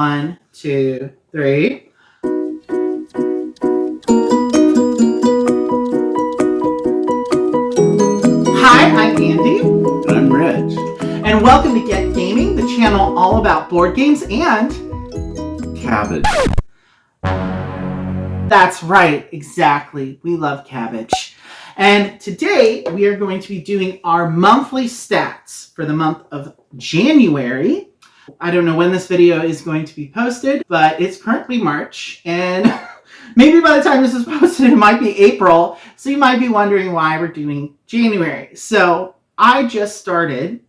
1, 2, 3. Hi, I'm Andy. And I'm Rich. And welcome to Get Gaming, the channel all about board games and cabbage. That's right, exactly. We love cabbage. And today we are going to be doing our monthly stats for the month of January. I don't know when this video is going to be posted, but it's currently March, and maybe by the time this is posted, it might be April, so you might be wondering why we're doing January. So I just started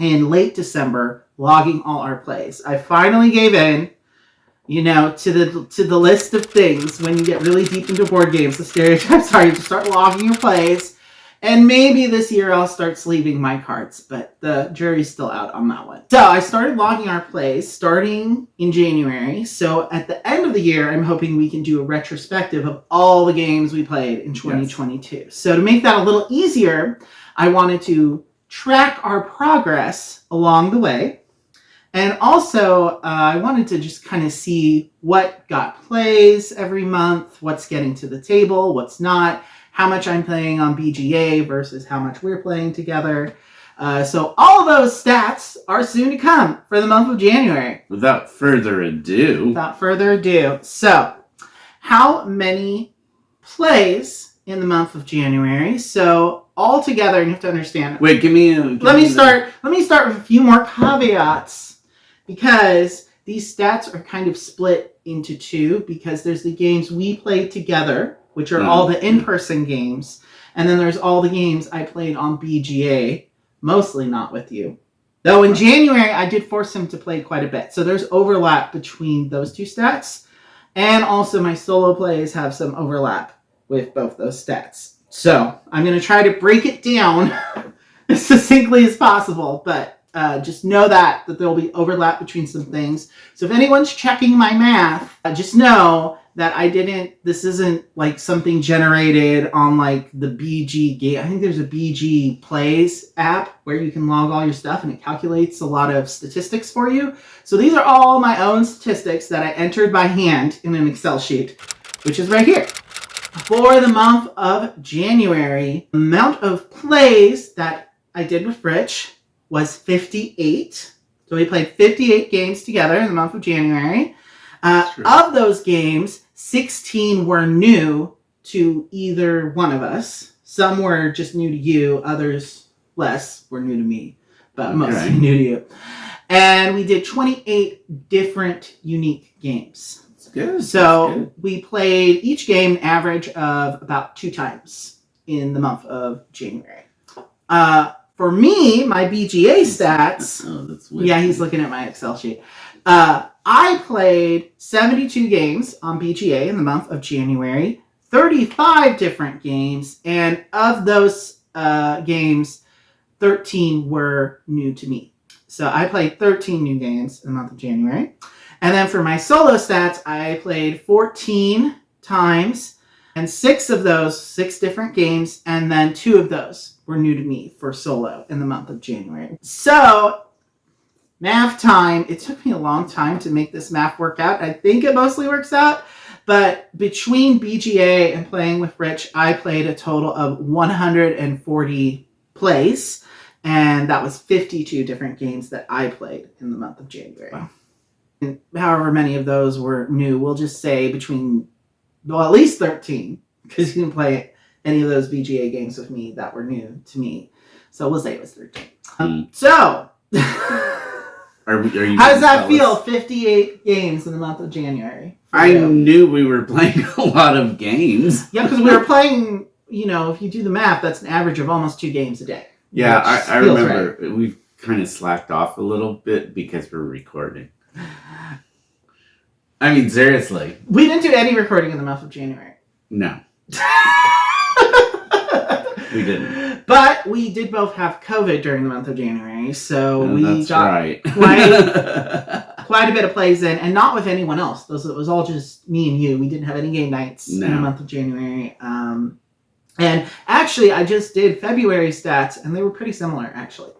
in late December logging all our plays. I finally gave in, to the list of things when you get really deep into board games. The stereotypes are you just start logging your plays. And maybe this year I'll start sleeving my cards, but the jury's still out on that one. So I started logging our plays starting in January. So at the end of the year, I'm hoping we can do a retrospective of all the games we played in 2022. Yes. So to make that a little easier, I wanted to track our progress along the way. And also, I wanted to just kind of see what got plays every month, what's getting to the table, what's not, how much I'm playing on BGA versus how much we're playing together. So all of those stats are soon to come for the month of January. Without further ado. So, how many plays in the month of January? So all together, you have to understand. Wait, Let me start with a few more caveats, because these stats are kind of split into two, because there's the games we played together, which are all the in-person games, and then there's all the games I played on BGA, mostly not with you. Though in January, I did force him to play quite a bit, so there's overlap between those two stats, and also my solo plays have some overlap with both those stats. So I'm going to try to break it down as succinctly as possible, but just know that there will be overlap between some things. So if anyone's checking my math, just know that this isn't like something generated on like the BG game. I think there's a BG Plays app where you can log all your stuff and it calculates a lot of statistics for you. So these are all my own statistics that I entered by hand in an Excel sheet, which is right here. For the month of January, the amount of plays that I did with Rich was 58. So we played 58 games together in the month of January. Of those games, 16 were new to either one of us. Some were just new to you, others less were new to me, but mostly new to you. And we did 28 different unique games. Good. So we played each game average of about 2 times in the month of January. For me, my BGA stats... Oh, that's weird. Yeah, he's looking at my Excel sheet. I played 72 games on BGA in the month of January, 35 different games, and of those games, 13 were new to me. So I played 13 new games in the month of January. And then for my solo stats, I played 14 times, and 6 of those, 6 different games, and then 2 of those were new to me for solo in the month of January. So, math time. It took me a long time to make this math work out. I think it mostly works out, but between BGA and playing with Rich, I played a total of 140 plays, and that was 52 different games that I played in the month of January. Wow. And however many of those were new, we'll just say at least 13, because you didn't play any of those BGA games with me that were new to me. So we'll say it was 13. So, are you how does that feel, 58 games in the month of January? I knew we were playing a lot of games. Yeah, because we were playing, if you do the math, that's an average of almost 2 games a day. Yeah, I remember. Right. We've kind of slacked off a little bit because we're recording. I mean, seriously. We didn't do any recording in the month of January. No. We didn't. But we did both have COVID during the month of January, so we got quite a bit of plays in, and not with anyone else. It was all just me and you. We didn't have any game nights in the month of January. And actually, I just did February stats, and they were pretty similar, actually.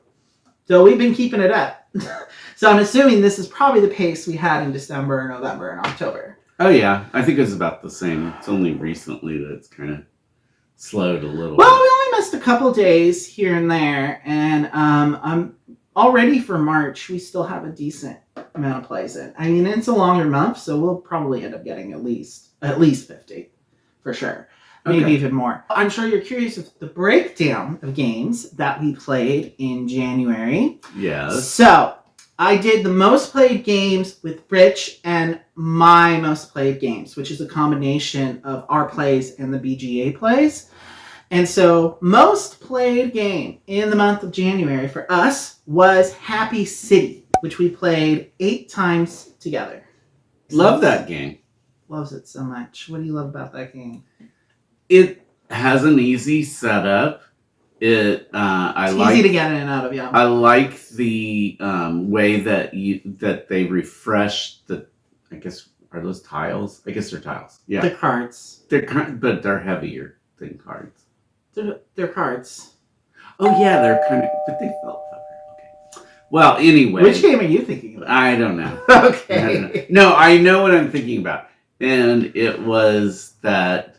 So we've been keeping it up. So I'm assuming this is probably the pace we had in December, November, and October. Oh yeah, I think it was about the same. It's only recently that it's kind of slowed a little. Well, we only missed a couple days here and there, and I'm already for March. We still have a decent amount of plays in. I mean, it's a longer month, so we'll probably end up getting at least 50 for sure. Maybe even more. I'm sure you're curious of the breakdown of games that we played in January. Yes. So I did the most played games with Rich and my most played games, which is a combination of our plays and the BGA plays. And so most played game in the month of January for us was Happy City, which we played 8 times together. Love that game. Loves it so much. What do you love about that game? It has an easy setup. It's easy to get in and out of, yeah. I like the way that they refresh the. I guess are those tiles? I guess they're tiles. Yeah, the cards. But they're heavier than cards. They're cards. Oh yeah, they're kind of, but they felt heavier. Okay. Well, anyway, which game are you thinking about? I don't know. Okay. I don't know. No, I know what I'm thinking about, and it was that.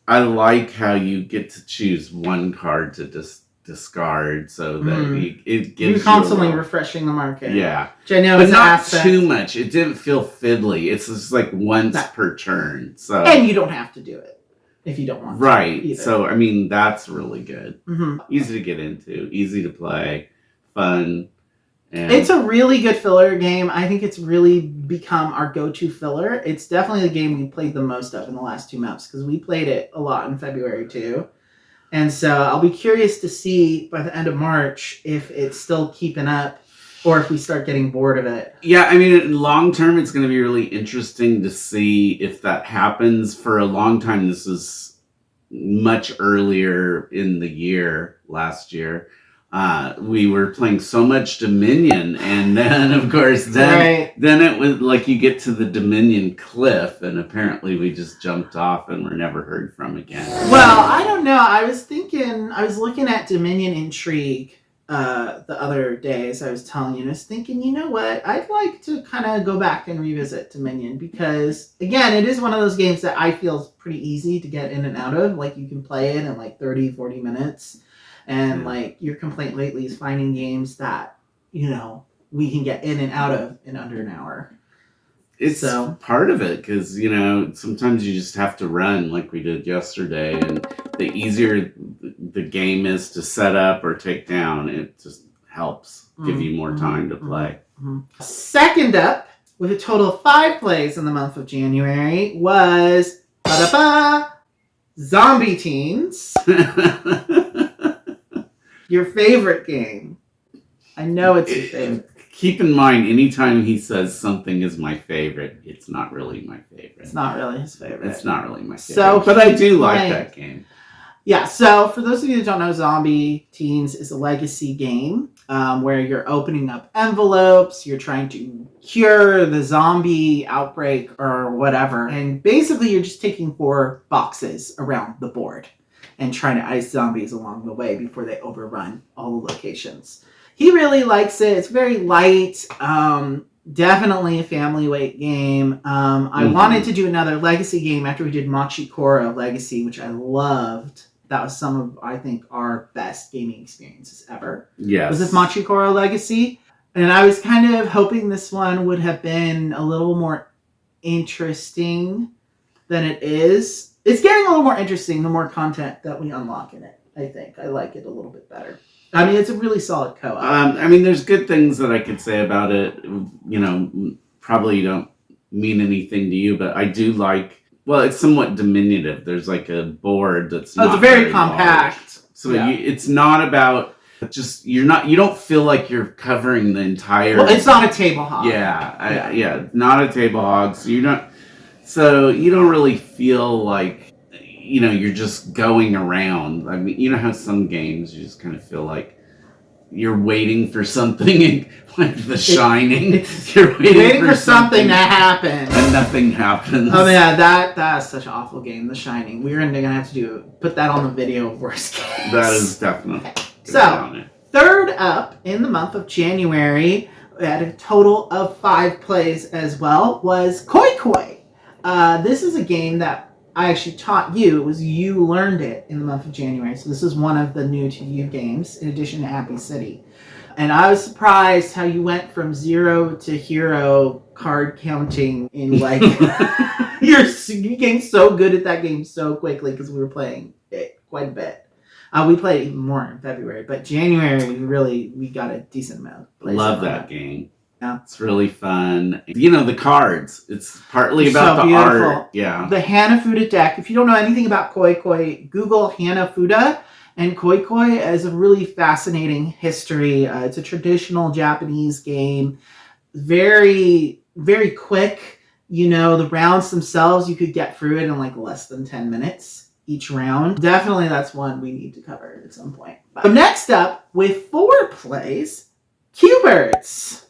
I like how you get to choose one card to discard, so that it gives you're constantly refreshing the market. Yeah, which I know but is not too much. It didn't feel fiddly. It's just like once per turn. So and you don't have to do it if you don't want to. Right. Either. So I mean that's really good. Mm-hmm. Easy to get into, easy to play, fun. And it's a really good filler game. I think it's really become our go-to filler. It's definitely the game we played the most of in the last 2 months because we played it a lot in February too. And so I'll be curious to see by the end of March if it's still keeping up or if we start getting bored of it. Yeah, I mean, in long term, it's going to be really interesting to see if that happens. For a long time, this was much earlier in the year, last year. We were playing so much Dominion, and then of course then it was like you get to the Dominion cliff, and apparently we just jumped off and were never heard from again. Well, I don't know. I was looking at Dominion Intrigue the other day, as I was telling you, and I was thinking, you know what? I'd like to kind of go back and revisit Dominion because, again, it is one of those games that I feel is pretty easy to get in and out of. Like, you can play it in like 30, 40 minutes. And like your complaint lately is finding games that, you know, we can get in and out of in under an hour. It's part of it because, you know, sometimes you just have to run like we did yesterday. And the easier the game is to set up or take down, it just helps give you more time to play. Second up, with a total of 5 plays in the month of January, was Zombie Teenz. Your favorite game. I know it's your favorite. Keep in mind, anytime he says something is my favorite, it's not really my favorite. It's not really his favorite. It's not really my favorite. So but I do like that game. Yeah, so for those of you that don't know, Zombie Teenz is a legacy game where you're opening up envelopes, you're trying to cure the zombie outbreak or whatever, and basically you're just taking 4 boxes around the board and trying to ice zombies along the way before they overrun all the locations. He really likes it. It's very light. Definitely a family weight game. I wanted to do another legacy game after we did Machi Koro Legacy, which I loved. That was some of, I think, our best gaming experiences ever. Yes. Was this Machi Koro Legacy? And I was kind of hoping this one would have been a little more interesting than it is. It's getting a little more interesting the more content that we unlock in it, I think. I like it a little bit better. I mean, it's a really solid co-op. I mean, there's good things that I could say about it. You know, probably don't mean anything to you, but I do like, well, it's somewhat diminutive. There's like a board that's not it's very compact. Large. So it's not about just, you don't feel like you're covering the entire... Well, it's not a table hog. Not a table hog. So you don't really feel like, you know, you're just going around. I mean, you know how some games you just kind of feel like you're waiting for something, like The Shining. You're waiting for something to happen. And nothing happens. Oh man, that's such an awful game, The Shining. We're gonna have to put that on the video of worst games. That is definitely. So, third up in the month of January, at a total of 5 plays as well, was Koi Koi. This is a game that I actually taught you. It was you learned it in the month of January. So this is one of the new to you games, in addition to Happy City. And I was surprised how you went from 0 to hero card counting in like you became so good at that game so quickly because we were playing it quite a bit. We played even more in February, but January we got a decent amount. Love that game. Yeah. It's really fun. The cards. It's partly It's about so the beautiful. art. Yeah. The Hanafuda deck. If you don't know anything about Koi Koi, Google Hanafuda. And Koi Koi is a really fascinating history. It's a traditional Japanese game. Very, very quick. The rounds themselves, you could get through it in like less than 10 minutes each round. Definitely that's one we need to cover at some point. But next up, with 4 plays, CuBirds.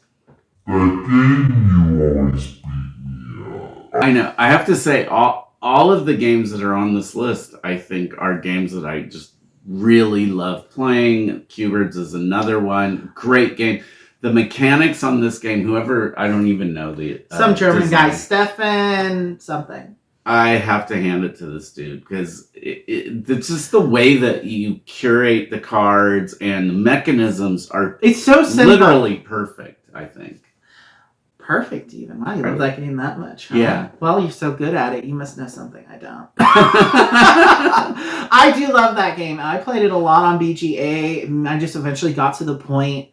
That game you always beat me up. I know. I have to say, all of the games that are on this list, I think, are games that I just really love playing. CuBirds is another one. Great game. The mechanics on this game, I don't even know the Some German design. guy, Stefan something. I have to hand it to this dude because it's just the way that you curate the cards and the mechanisms are It's so simple. literally perfect, I think. Perfect even. Wow, you love that game that much. Huh? Yeah. Well, you're so good at it. You must know something I don't. I do love that game. I played it a lot on BGA. I just eventually got to the point.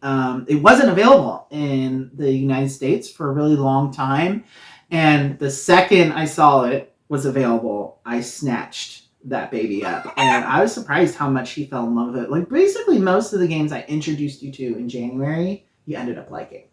It wasn't available in the United States for a really long time. And the second I saw it was available, I snatched that baby up. And I was surprised how much he fell in love with it. Like basically most of the games I introduced you to in January, you ended up liking.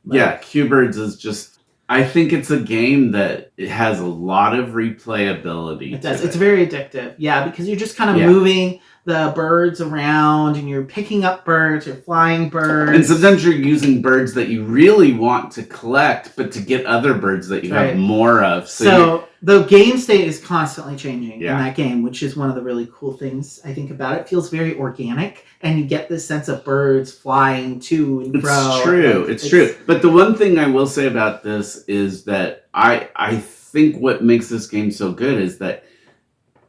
Yeah, CuBirds is just... I think it's a game that it has a lot of replayability. It does. It's very addictive. Yeah, because you're just kind of moving the birds around and you're picking up birds, you're flying birds. And sometimes you're using birds that you really want to collect, but to get other birds that you have more of. So the game state is constantly changing in Yeah. that game, which is one of the really cool things I think about it. It feels very organic, and you get this sense of birds flying to and fro. It's true. It's true. But the one thing I will say about this is that I think what makes this game so good is that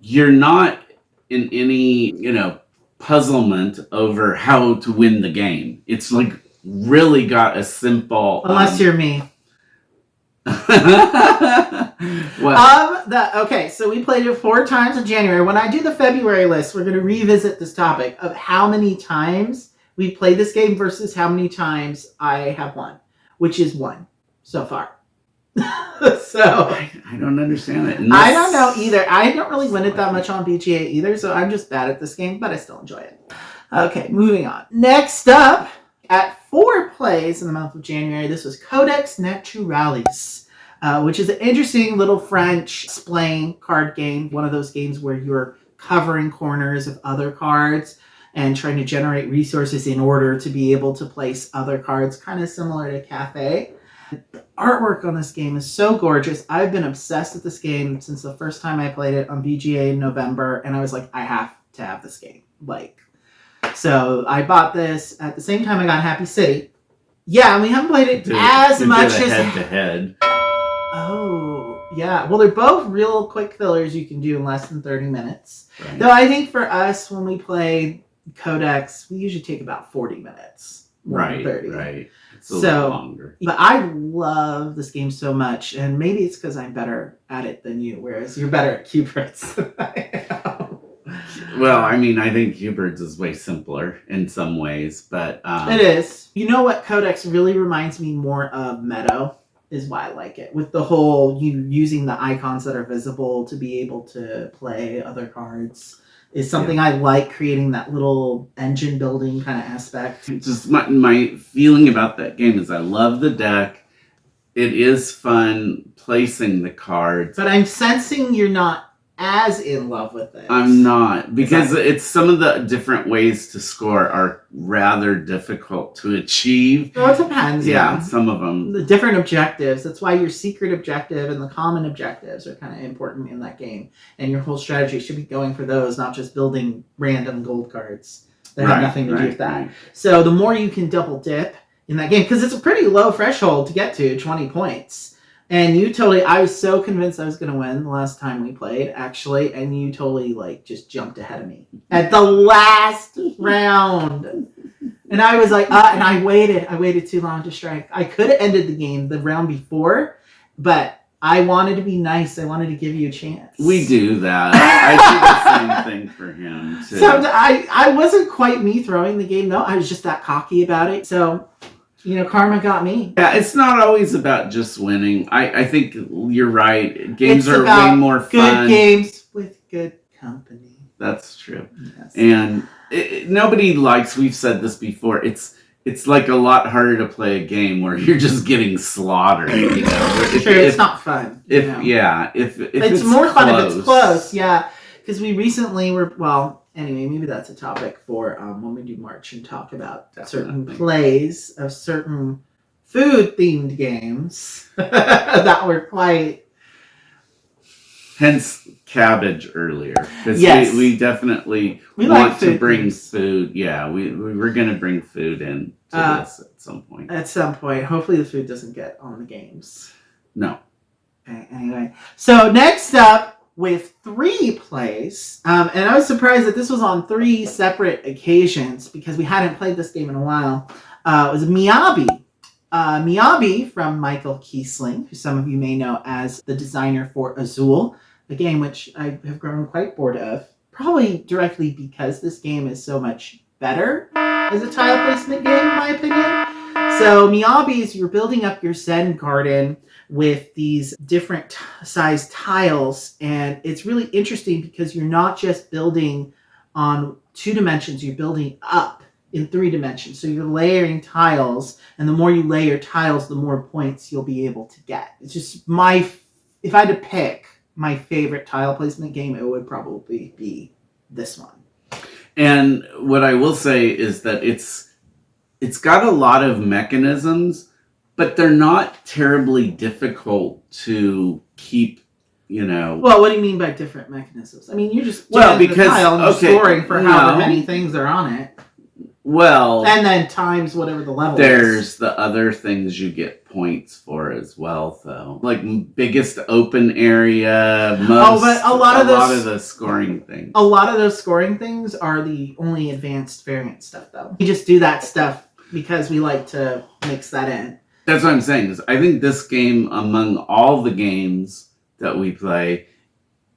you're not in any, puzzlement over how to win the game. It's like really got a simple... Unless you're me. Okay, so we played it 4 times in January. When I do the February list, we're going to revisit this topic of how many times we played this game versus how many times I have won, which is 1 so far. So I don't understand it. I don't know either. I don't really win it that much on BGA either, so I'm just bad at this game, but I still enjoy it. Okay, moving on. Next up, at 4 plays in the month of January, this was Codex Naturalis, which is an interesting little French explain card game. One of those games where you're covering corners of other cards and trying to generate resources in order to be able to place other cards, kind of similar to Cafe. The artwork on this game is so gorgeous. I've been obsessed with this game since the first time I played it on BGA in November, and I was like, I have to have this game. So I bought this at the same time I got Happy City. Yeah, and we haven't played it as much as head-to-head. Oh, yeah. Well, they're both real quick fillers you can do in less than 30 minutes. Right. Though I think for us, when we play Codex, we usually take about 40 minutes. More than 30. Right. It's a little longer. But I love this game so much, and maybe it's because I'm better at it than you, whereas you're better at CuBirds than I am. Well, I mean, I think CuBirds is way simpler in some ways, but... It is. You know what Codex really reminds me more of Meadow, is why I like it. With the whole, you using the icons that are visible to be able to play other cards is something I like, creating that little engine building kind of aspect. Just my feeling about that game is I love the deck. It is fun placing the cards. But I'm sensing you're not as in love with it. I'm not, because it's some of the different ways to score are rather difficult to achieve. Well, it depends. Yeah, some of them. The different objectives. That's why your secret objective and the common objectives are kind of important in that game. And your whole strategy should be going for those, not just building random gold cards that have nothing to do with that. Right. So the more you can double dip in that game because it's a pretty low threshold to get to 20 points. And I was so convinced I was going to win the last time we played, actually, and you totally, like, just jumped ahead of me at the last round. And I was like, and I waited too long to strike. I could have ended the game the round before, but I wanted to be nice. I wanted to give you a chance. We do that. I do the same thing for him, too. So I wasn't quite me throwing the game, though. I was just that cocky about it, so... karma got me. Yeah, it's not always about just winning. I think you're right. Games are way more fun. Good games with good company. That's true. Yes. And nobody likes, we've said this before, it's like a lot harder to play a game where you're just getting slaughtered. It's not fun. If it's more fun close. if it's close, yeah. Because we recently anyway, maybe that's a topic for when we do March and talk about certain plays of certain food-themed games that were quite... Hence cabbage earlier. Because yes. we definitely want to bring food. Yeah, we're going to bring food in to this at some point. At some point. Hopefully the food doesn't get on the games. No. Okay, anyway. So next up, with 3 plays, and I was surprised that this was on 3 separate occasions because we hadn't played this game in a while. It was Miyabi. Miyabi from Michael Kiesling, who some of you may know as the designer for Azul, a game which I have grown quite bored of, probably directly because this game is so much better as a tile placement game, in my opinion. So Miyabi is you're building up your Zen garden with these different size tiles, and it's really interesting because you're not just building on 2 dimensions, you're building up in 3 dimensions. So you're layering tiles, and the more you layer tiles, the more points you'll be able to get. It's just if I had to pick my favorite tile placement game, it would probably be this one. And what I will say is that it's got a lot of mechanisms, but they're not terribly difficult to keep, Well, what do you mean by different mechanisms? I mean, you're just the tile and scoring for however many things are on it. Well, and then times whatever the level there's is. the other things you get points for as well, though. Like biggest open area, but a lot of the scoring things. A lot of those scoring things are the only advanced variant stuff, though. We just do that stuff because we like to mix that in. That's what I'm saying. Is I think this game, among all the games that we play,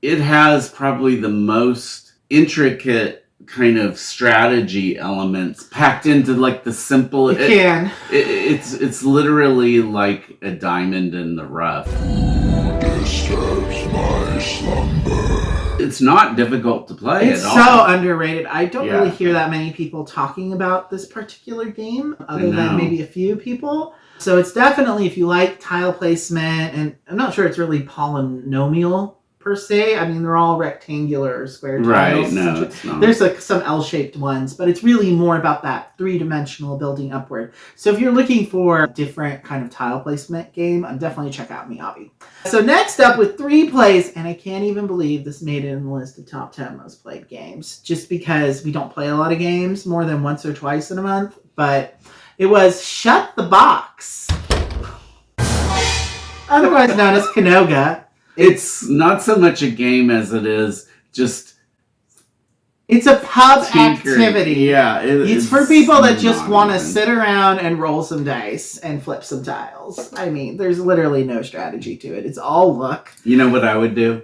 it has probably the most intricate kind of strategy elements packed into like the simple. It's literally like a diamond in the rough. Who disturbs my slumber? It's not difficult to play at all. It's so underrated. I don't really hear that many people talking about this particular game, other than maybe a few people. So it's definitely, if you like tile placement, and I'm not sure it's really polynomial per se. I mean, they're all rectangular or square tiles. Right, no, it's not. There's like some L-shaped ones, but it's really more about that 3-dimensional building upward. So if you're looking for a different kind of tile placement game, definitely check out Miyabi. So next up with 3 plays, and I can't even believe this made it in the list of top 10 most played games, just because we don't play a lot of games more than once or twice in a month, but it was Shut the Box, otherwise known as Canoga. It's not so much a game as it is just... It's a pub activity. Yeah. It's for people that just want to sit around and roll some dice and flip some tiles. I mean, there's literally no strategy to it. It's all luck. You know what I would do?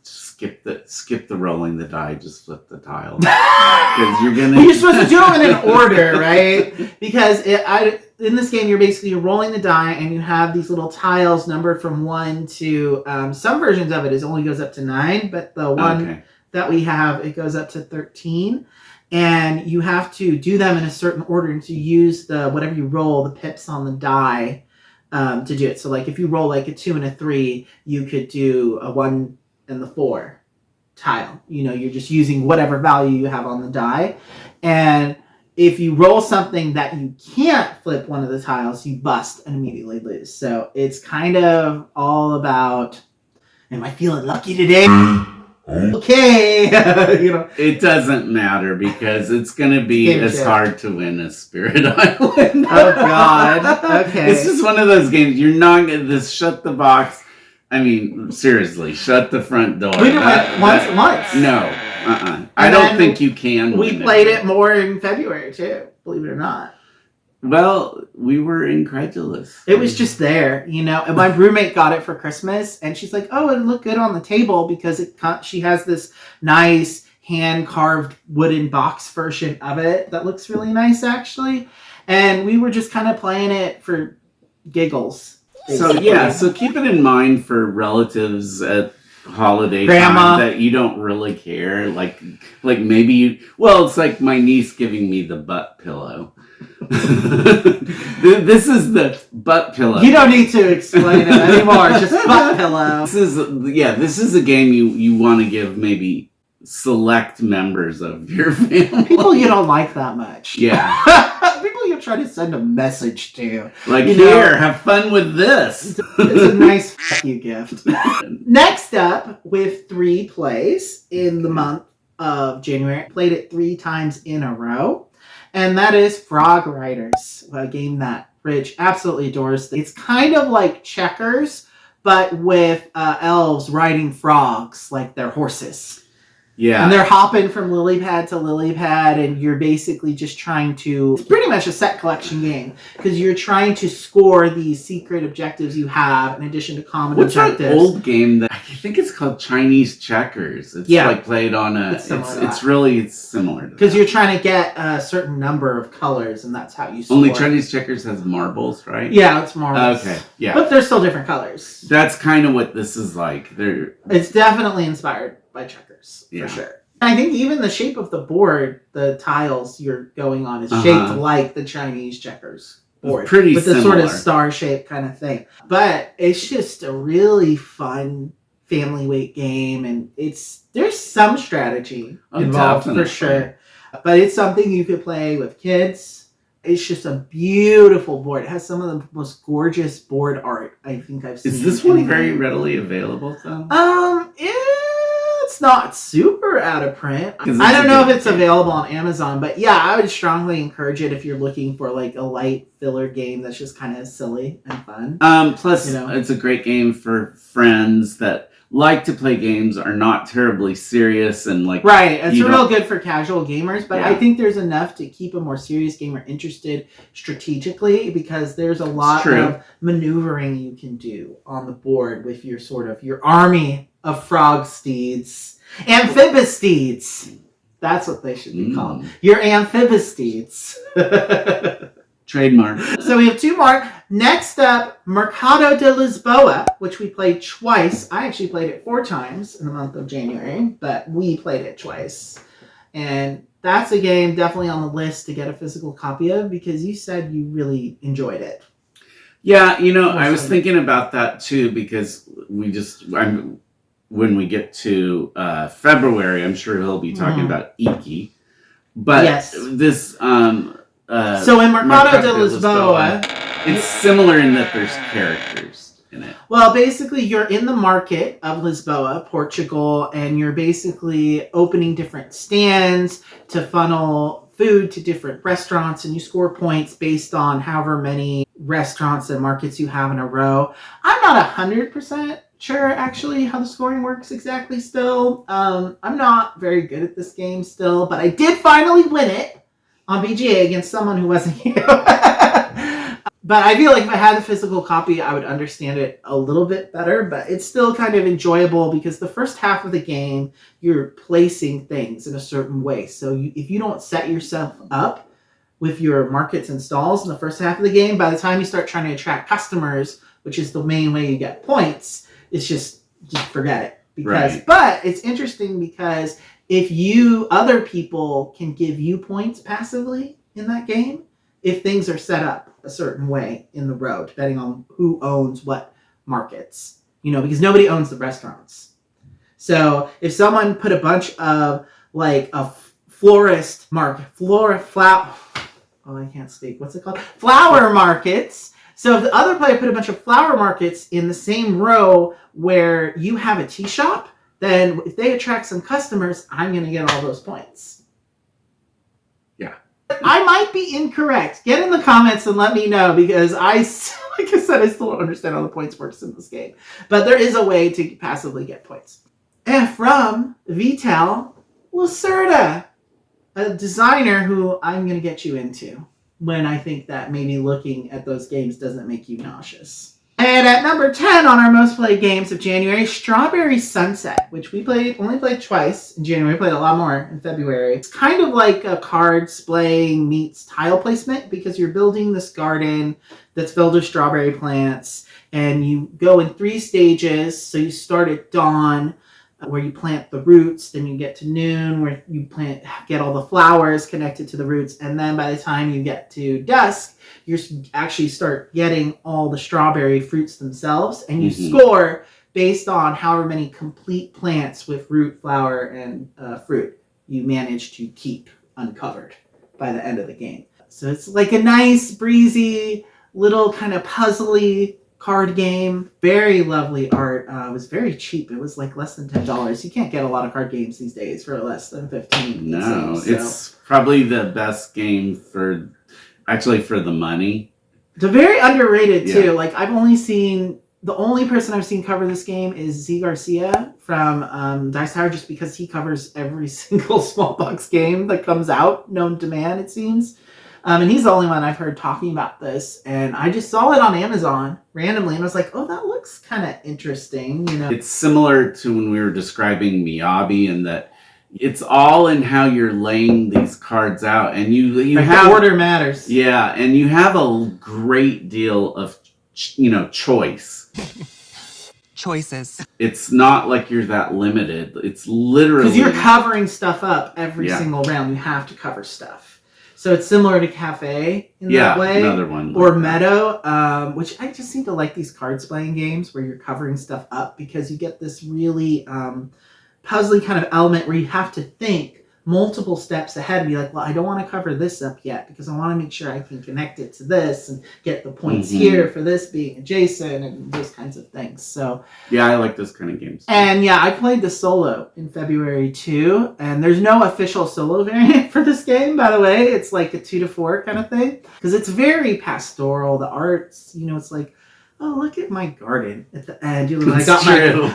Skip the rolling the die, just flip the tile. Because you're supposed to do them in an order, right? Because in this game, you're rolling the die, and you have these little tiles numbered from 1 to some versions of it only goes up to 9, but the one that we have, it goes up to 13, and you have to do them in a certain order, and to use whatever you roll, the pips on the die, to do it. So like if you roll like a 2 and a 3, you could do a 1 and the 4 tile. You're just using whatever value you have on the die. And if you roll something that you can't flip one of the tiles, you bust and immediately lose. So it's kind of all about, am I feeling lucky today? Okay. It doesn't matter because it's going to be Game as shit. hard to win as Spirit Island. Oh, God. Okay. It's just one of those games. You're not going to just shut the box. I mean, seriously, shut the front door. We didn't win once. No. I don't think you can We win played it more in February, too, believe it or not. Well, we were incredulous. It was just there, and my roommate got it for Christmas, and she's like, oh, it looked good on the table because she has this nice hand-carved wooden box version of it that looks really nice, actually. And we were just kind of playing it for giggles. So keep it in mind for relatives at holiday Grandma. time that you don't really care. Like maybe it's like my niece giving me the butt pillow. This is the butt pillow. You don't need to explain it anymore. Just butt pillow. This is a game you want to give maybe select members of your family. People you don't like that much. Yeah. People you're trying to send a message to. Like, here, have fun with this. It's a nice fuck you gift. Next up, with 3 plays in the month of January, played it 3 times in a row. And that is Frogriders, a game that Rich absolutely adores. It's kind of like checkers, but with elves riding frogs like they're horses. Yeah. And they're hopping from lily pad to lily pad, and you're basically just trying to... It's pretty much a set collection game, because you're trying to score these secret objectives you have in addition to common objectives. What's that old game that... I think it's called Chinese Checkers. It's like played on a... It's similar to because you're trying to get a certain number of colors, and that's how you score. Only Chinese Checkers has marbles, right? Yeah, it's marbles. Okay, yeah. But they're still different colors. That's kind of what this is like. It's definitely inspired by checkers, for sure. I think even the shape of the board, the tiles you're going on, is shaped like the Chinese checkers board. Pretty with similar. the sort of star-shaped kind of thing. But it's just a really fun family weight game, and there's some strategy involved, definitely. for sure. But it's something you could play with kids. It's just a beautiful board. It has some of the most gorgeous board art I think I've seen. Is this one very readily available, though? It's not super out of print. I don't know if it's available on Amazon, but yeah, I would strongly encourage it if you're looking for like a light filler game that's just kind of silly and fun. Plus, it's a great game for friends that like to play games, are not terribly serious, and like... Right, it's real good for casual gamers, but Yeah. I think there's enough to keep a more serious gamer interested strategically, because there's a lot of maneuvering you can do on the board with your your army of frog steeds. Amphibous steeds! That's what they should be called. Your amphibous steeds. Trademark. So we have 2 more. Next up, Mercado de Lisboa, which we played twice. I actually played it 4 times in the month of January, but we played it twice. And that's a game definitely on the list to get a physical copy of, because you said you really enjoyed it. Yeah, I was thinking about that too, because when we get to February, I'm sure he'll be talking about Iki. But this... so in Mercado de Lisboa, it's similar in that there's characters in it. Well, basically, you're in the market of Lisboa, Portugal, and you're basically opening different stands to funnel food to different restaurants, and you score points based on however many restaurants and markets you have in a row. I'm not 100% sure, actually, how the scoring works exactly still. I'm not very good at this game still, but I did finally win it on BGA against someone who wasn't you. But I feel like if I had the physical copy, I would understand it a little bit better, but it's still kind of enjoyable because the first half of the game, you're placing things in a certain way. So if you don't set yourself up with your markets and stalls in the first half of the game, by the time you start trying to attract customers, which is the main way you get points, it's just forget it. But it's interesting because if other people can give you points passively in that game, if things are set up a certain way in the row, depending on who owns what markets, because nobody owns the restaurants. So if someone put a bunch of like a florist market, I can't speak. What's it called? Flower markets. So if the other player put a bunch of flower markets in the same row where you have a tea shop, then if they attract some customers, I'm going to get all those points. Yeah. I might be incorrect. Get in the comments and let me know, because like I said, I still don't understand how the points works in this game. But there is a way to passively get points. And from Vital Lacerda, a designer who I'm going to get you into when I think that maybe looking at those games doesn't make you nauseous. And at number 10 on our most played games of January, Strawberry Sunset, which we only played twice in January. We played a lot more in February. It's kind of like a card splaying meets tile placement, because you're building this garden that's filled with strawberry plants, and you go in 3 stages. So you start at dawn, where you plant the roots, then you get to noon, where you get all the flowers connected to the roots, and then by the time you get to dusk, you actually start getting all the strawberry fruits themselves, and you score based on however many complete plants with root, flower, and fruit you manage to keep uncovered by the end of the game. So it's like a nice, breezy, little kind of puzzly card game. Very lovely art. It was very cheap. It was like less than $10. You can't get a lot of card games these days for less than $15. No, it's probably the best game for the money. It's very underrated too. Like, I've only seen, the only person I've seen cover this game is Z Garcia from Dice Tower, just because he covers every single small box game that comes out, known to man, it seems. And he's the only one I've heard talking about this. And I just saw it on Amazon randomly, and I was like, oh, that looks kind of interesting. You know, it's similar to when we were describing Miyabi, in that it's all in how you're laying these cards out, and you have the order matters. Yeah, and you have a great deal of choice. Choices. It's not like you're that limited. It's literally because you're covering stuff up every single round. You have to cover stuff. So it's similar to Cafe in that way. Another one. Or Meadow, which I just seem to like these cards playing games where you're covering stuff up, because you get this really puzzly kind of element where you have to think multiple steps ahead and be like, well, I don't want to cover this up yet, because I want to make sure I can connect it to this and get the points here for this being adjacent and those kinds of things. So yeah, I like those kind of games. And yeah, I played the solo in February too, and there's no official solo variant for this game, by the way. It's like a 2 to 4 kind of thing, because it's very pastoral. The art's, it's like, oh, look at my garden at the end.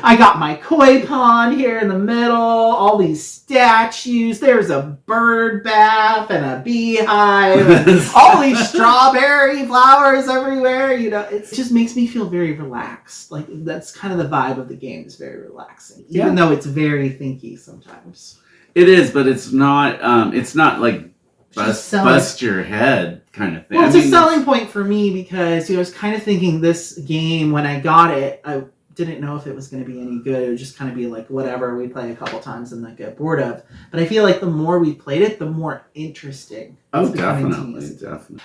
I got my koi pond here in the middle, all these statues. There's a bird bath and a beehive, all these strawberry flowers everywhere. It just makes me feel very relaxed. Like, that's kind of the vibe of the game, is very relaxing, even though it's very thinky sometimes. It is, but it's not like bust your head kind of thing. Well, it's a selling point for me, because I was kind of thinking this game, when I got it, I didn't know if it was going to be any good. It would just kind of be like whatever we play a couple times and then get bored of. But I feel like the more we played it, the more interesting. Oh, definitely.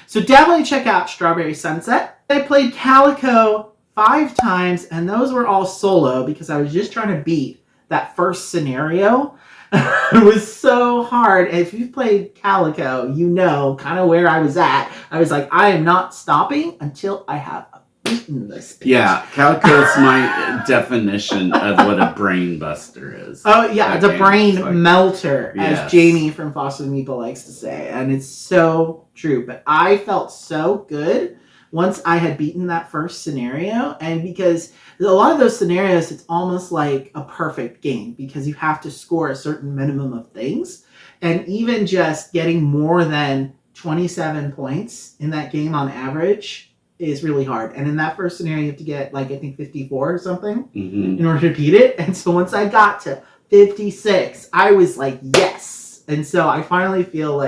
So definitely check out Strawberry Sunset. I played Calico 5 times, and those were all solo, because I was just trying to beat that first scenario. It was so hard. If you've played Calico, you know kind of where I was at. I was like, I am not stopping until I have beaten this bitch. Yeah, Calico is my definition of what a brain buster is. Oh, yeah, it's a brain melter, as Jamie from Foster the Meeple likes to say. And it's so true. But I felt so good once I had beaten that first scenario. And because a lot of those scenarios, it's almost like a perfect game, because you have to score a certain minimum of things. And even just getting more than 27 points in that game on average is really hard. And in that first scenario, you have to get, like, I think 54 or something in order to beat it. And so once I got to 56, I was like, yes. And so I finally feel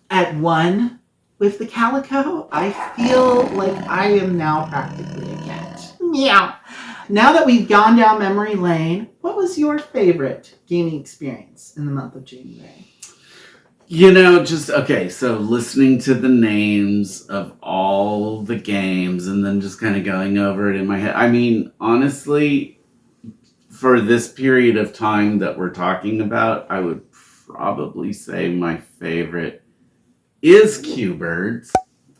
at one with the Calico. I feel like I am now practically a cat. Meow. Now that we've gone down memory lane, what was your favorite gaming experience in the month of January? So listening to the names of all the games and then just kind of going over it in my head. I mean, honestly, for this period of time that we're talking about, I would probably say my favorite is CuBirds.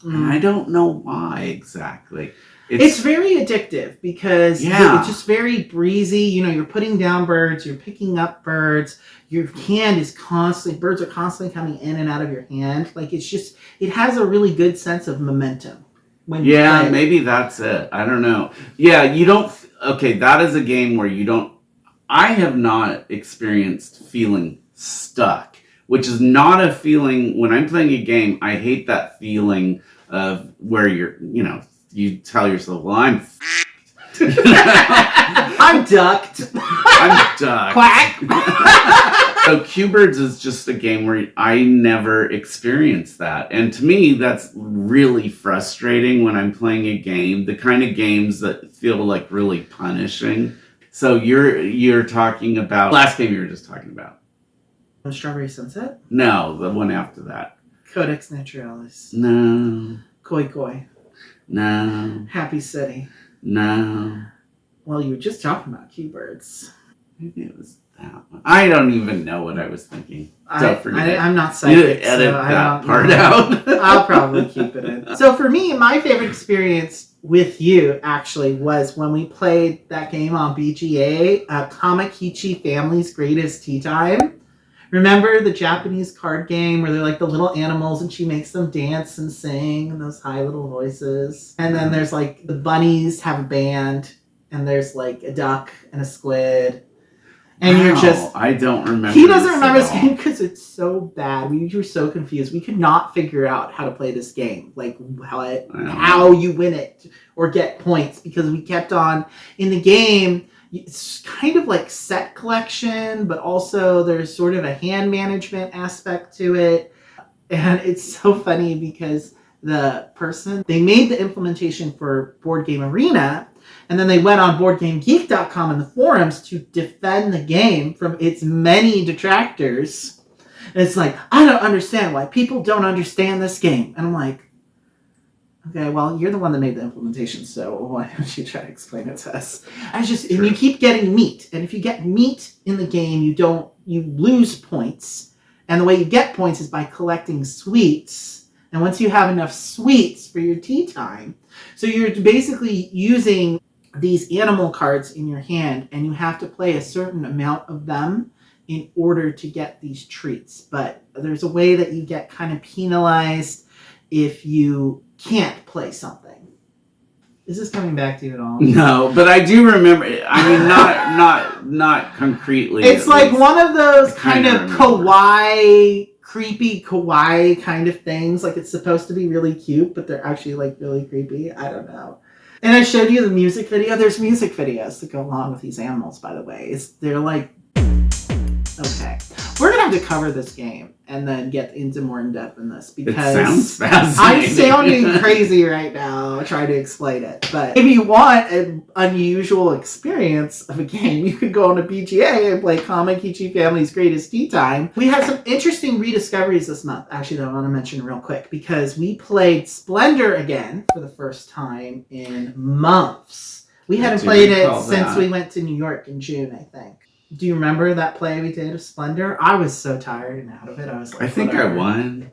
And I don't know why exactly. It's very addictive because it's just very breezy. You know, you're putting down birds, you're picking up birds. Your hand is birds are constantly coming in and out of your hand. Like, it has a really good sense of momentum. Maybe that's it. I don't know. Yeah, you don't. Okay, that is a game where you don't. I have not experienced feeling stuck, which is not a feeling when I'm playing a game. I hate that feeling of where you tell yourself, well, I'm I'm ducked. I'm ducked. Quack. So CuBirds is just a game where I never experienced that. And to me, that's really frustrating when I'm playing a game, the kind of games that feel like really punishing. So you're talking about last game you were just talking about. Strawberry Sunset? No, the one after that. Codex Naturalis. No. Koi Koi. No. Happy City. No. Well, you were just talking about CuBirds. Maybe it was that one. I don't even know what I was thinking. So forget it. I'm not psychic. You edit so that part out. I'll probably keep it in. So for me, my favorite experience with you actually was when we played that game on BGA, Kamakichi Family's Greatest Tea Time. Remember the Japanese card game where they're like the little animals and she makes them dance and sing in those high little voices? And then there's like the bunnies have a band and there's like a duck and a squid. And you're just... I don't remember. He doesn't remember this game because it's so bad. We were so confused. We could not figure out how to play this game. Like how you win it or get points because we kept on... In the game, it's kind of like set collection, but also there's sort of a hand management aspect to it. And it's so funny because they made the implementation for Board Game Arena, and then they went on BoardGameGeek.com in the forums to defend the game from its many detractors. And it's like, I don't understand why people don't understand this game. And I'm like, okay, well, you're the one that made the implementation, so why don't you try to explain it to us? And you keep getting meat. And if you get meat in the game, you lose points. And the way you get points is by collecting sweets. And once you have enough sweets for your tea time, so you're basically using these animal cards in your hand, and you have to play a certain amount of them in order to get these treats. But there's a way that you get kind of penalized if you can't play something. Is this coming back to you at all? No, but I do remember. I mean, not concretely. It's like one of those kind of creepy kawaii kind of things. Like it's supposed to be really cute, but they're actually like really creepy. I don't know. And I showed you the music video. There's music videos that go along with these animals, by the way. They're like, okay. We're going to have to cover this game and then get into more in depth in this because it sounds fascinating. I'm sounding crazy right now trying to explain it. But if you want an unusual experience of a game, you could go on to BGA and play Kamakichi Family's Greatest Tea Time. We had some interesting rediscoveries this month, actually, that I want to mention real quick because we played Splendor again for the first time in months. We hadn't played it since we went to New York in June, I think. Do you remember that play we did of Splendor? I was so tired and out of it. I was like, I think whatever. I won.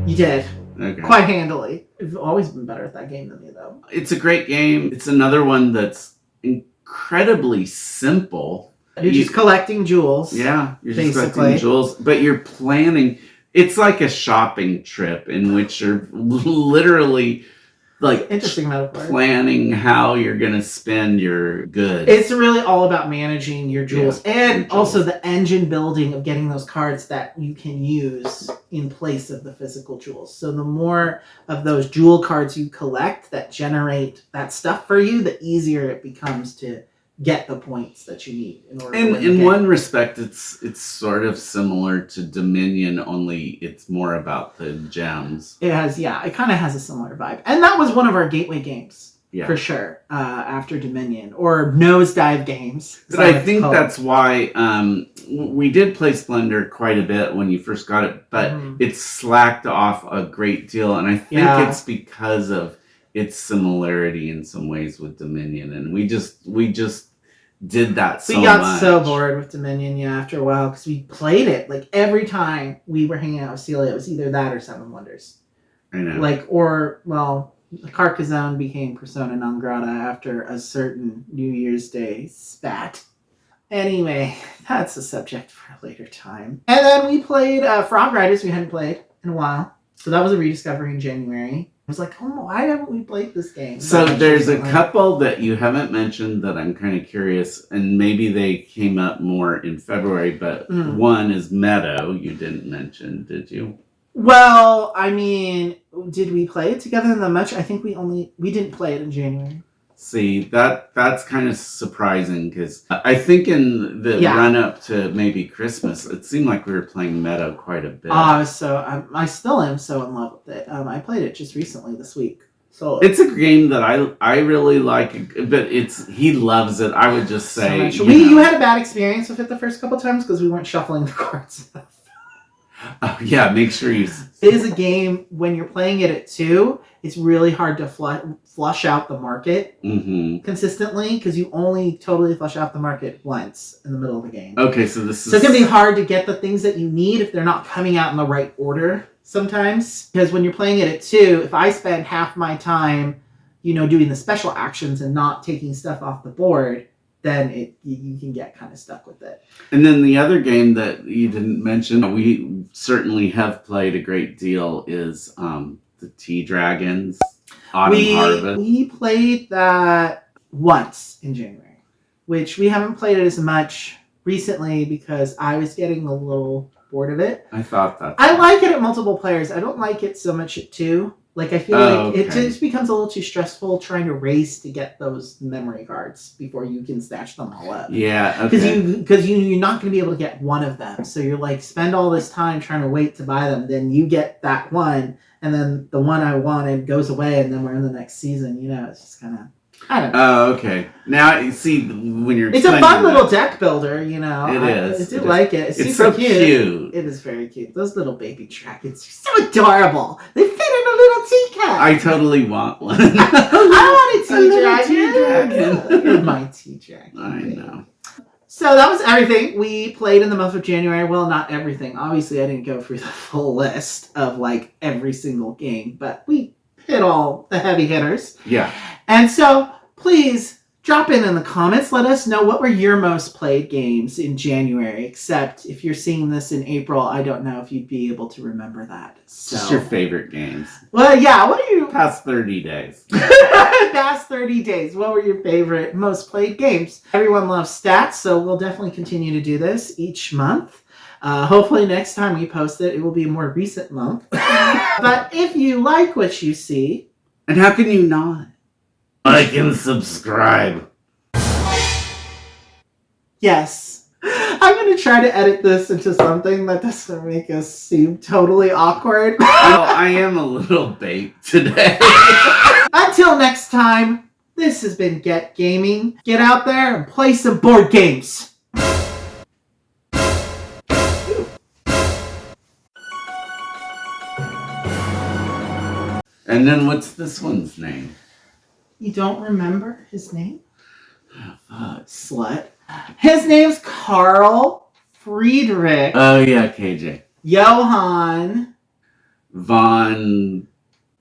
You did. Okay. Quite handily. You've always been better at that game than me, though. It's a great game. It's another one that's incredibly simple. You're just collecting jewels. Yeah, you're just basically collecting jewels. But you're planning. It's like a shopping trip in which you're literally... like interesting metaphor. Planning how you're gonna spend your goods. It's really all about managing your jewels and also the engine building of getting those cards that you can use in place of the physical jewels. So the more of those jewel cards you collect that generate that stuff for you, the easier it becomes to get the points that you need in order to win the game. In one respect, it's sort of similar to Dominion, only it's more about the gems. It kind of has a similar vibe. And that was one of our gateway games, for sure, after Dominion, or nosedive games. But I think that's why we did play Splendor quite a bit when you first got it, but it slacked off a great deal, and I think it's because of its similarity in some ways with Dominion, and we just did that so much. We got so bored with Dominion, after a while, because we played it, like, every time we were hanging out with Celia, it was either that or Seven Wonders. I know. Carcassonne became persona non grata after a certain New Year's Day spat. Anyway, that's a subject for a later time. And then we played Frogriders we hadn't played in a while. So that was a rediscovery in January. I was like, oh, why haven't we played this game? So there's a couple that you haven't mentioned that I'm kind of curious, and maybe they came up more in February, but one is Meadow you didn't mention, did you? Well, I mean, did we play it together that much? I think we didn't play it in January. See, that's kind of surprising because I think in the run-up to maybe Christmas, it seemed like we were playing Meadow quite a bit. I still am so in love with it. I played it just recently this week. So it's a game that I really like, but he loves it. I would just say you had a bad experience with it the first couple times because we weren't shuffling the cards. Oh, yeah, make sure you... It is a game, when you're playing it at 2, it's really hard to flush out the market consistently, because you only totally flush out the market once in the middle of the game. Okay, so this is... So it's going to be hard to get the things that you need if they're not coming out in the right order sometimes. Because when you're playing it at 2, if I spend half my time, doing the special actions and not taking stuff off the board, then you can get kind of stuck with it. And then the other game that you didn't mention, we certainly have played a great deal, is the Tea Dragons Autumn Harvest. We played that once in January, which we haven't played it as much recently because I was getting a little bored of it. I thought that. I like it at multiple players. I don't like it so much at 2. Like, I feel like it just becomes a little too stressful trying to race to get those memory cards before you can snatch them all up. Yeah, okay. Because you're not going to be able to get one of them. So you're like, spend all this time trying to wait to buy them. Then you get that one, and then the one I wanted goes away, and then we're in the next season. It's just kind of... I don't know. Oh, okay. Now, you see, when you're... It's a fun little deck builder, It is. I do like it. It's so super cute. It is very cute. Those little baby dragons are so adorable. They fit in a little teacup. I totally want one. I want a tea dragon. You're my tea dragon. I know. So that was everything we played in the month of January. Well, not everything. Obviously, I didn't go through the full list of, every single game. But we hit all the heavy hitters. Yeah. And so, please drop in the comments. Let us know what were your most played games in January. Except if you're seeing this in April, I don't know if you'd be able to remember that. So. Just your favorite games. Well, yeah. What are you... Past 30 days. Past 30 days. What were your favorite, most played games? Everyone loves stats, so we'll definitely continue to do this each month. Hopefully next time we post it will be a more recent month. But if you like what you see... And how can you not? Like and subscribe. Yes. I'm going to try to edit this into something that doesn't make us seem totally awkward. I am a little baked today. Until next time, this has been Get Gaming. Get out there and play some board games. And then what's this one's name? You don't remember his name? Slut. His name's Carl Friedrich. Oh, yeah, KJ. Johann Von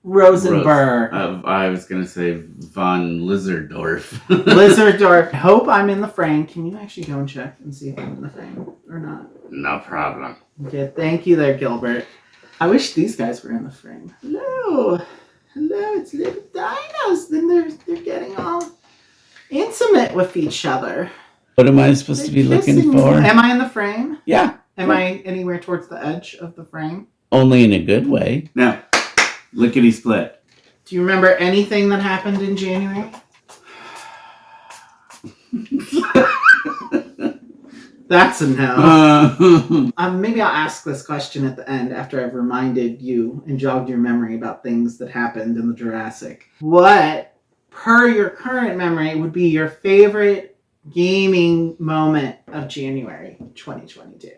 Rosenberg. I was going to say Von Lizardorf. Lizardorf. I hope I'm in the frame. Can you actually go and check and see if I'm in the frame or not? No problem. Okay, thank you there, Gilbert. I wish these guys were in the frame. Hello. Hello, it's little dinos. Then they're getting all intimate with each other. What am I supposed to be looking for? Am I in the frame? Yeah. Am I anywhere towards the edge of the frame? Only in a good way. Now, lickety split. Do you remember anything that happened in January? That's a no. Maybe I'll ask this question at the end after I've reminded you and jogged your memory about things that happened in the Jurassic. What, per your current memory, would be your favorite gaming moment of January 2022?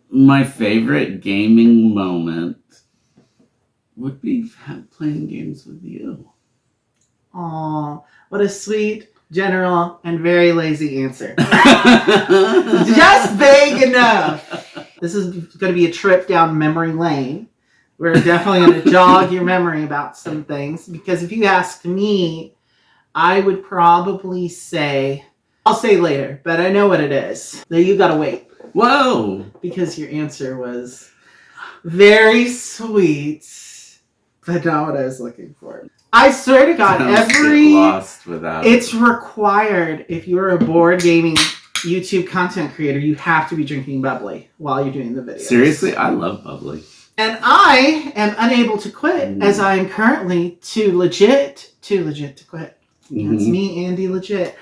My favorite gaming moment would be playing games with you. Aw, what a sweet, general, and very lazy answer. Just vague enough. This is going to be a trip down memory lane. We're definitely going to jog your memory about some things. Because if you asked me, I would probably say, I'll say later, but I know what it is. Now you got to wait. Whoa! Because your answer was very sweet, but not what I was looking for. I swear to God, Get lost without it's required if you're a board gaming YouTube content creator, you have to be drinking bubbly while you're doing the videos. Seriously, I love bubbly. And I am unable to quit as I am currently too legit to quit. That's me, Andy Legit.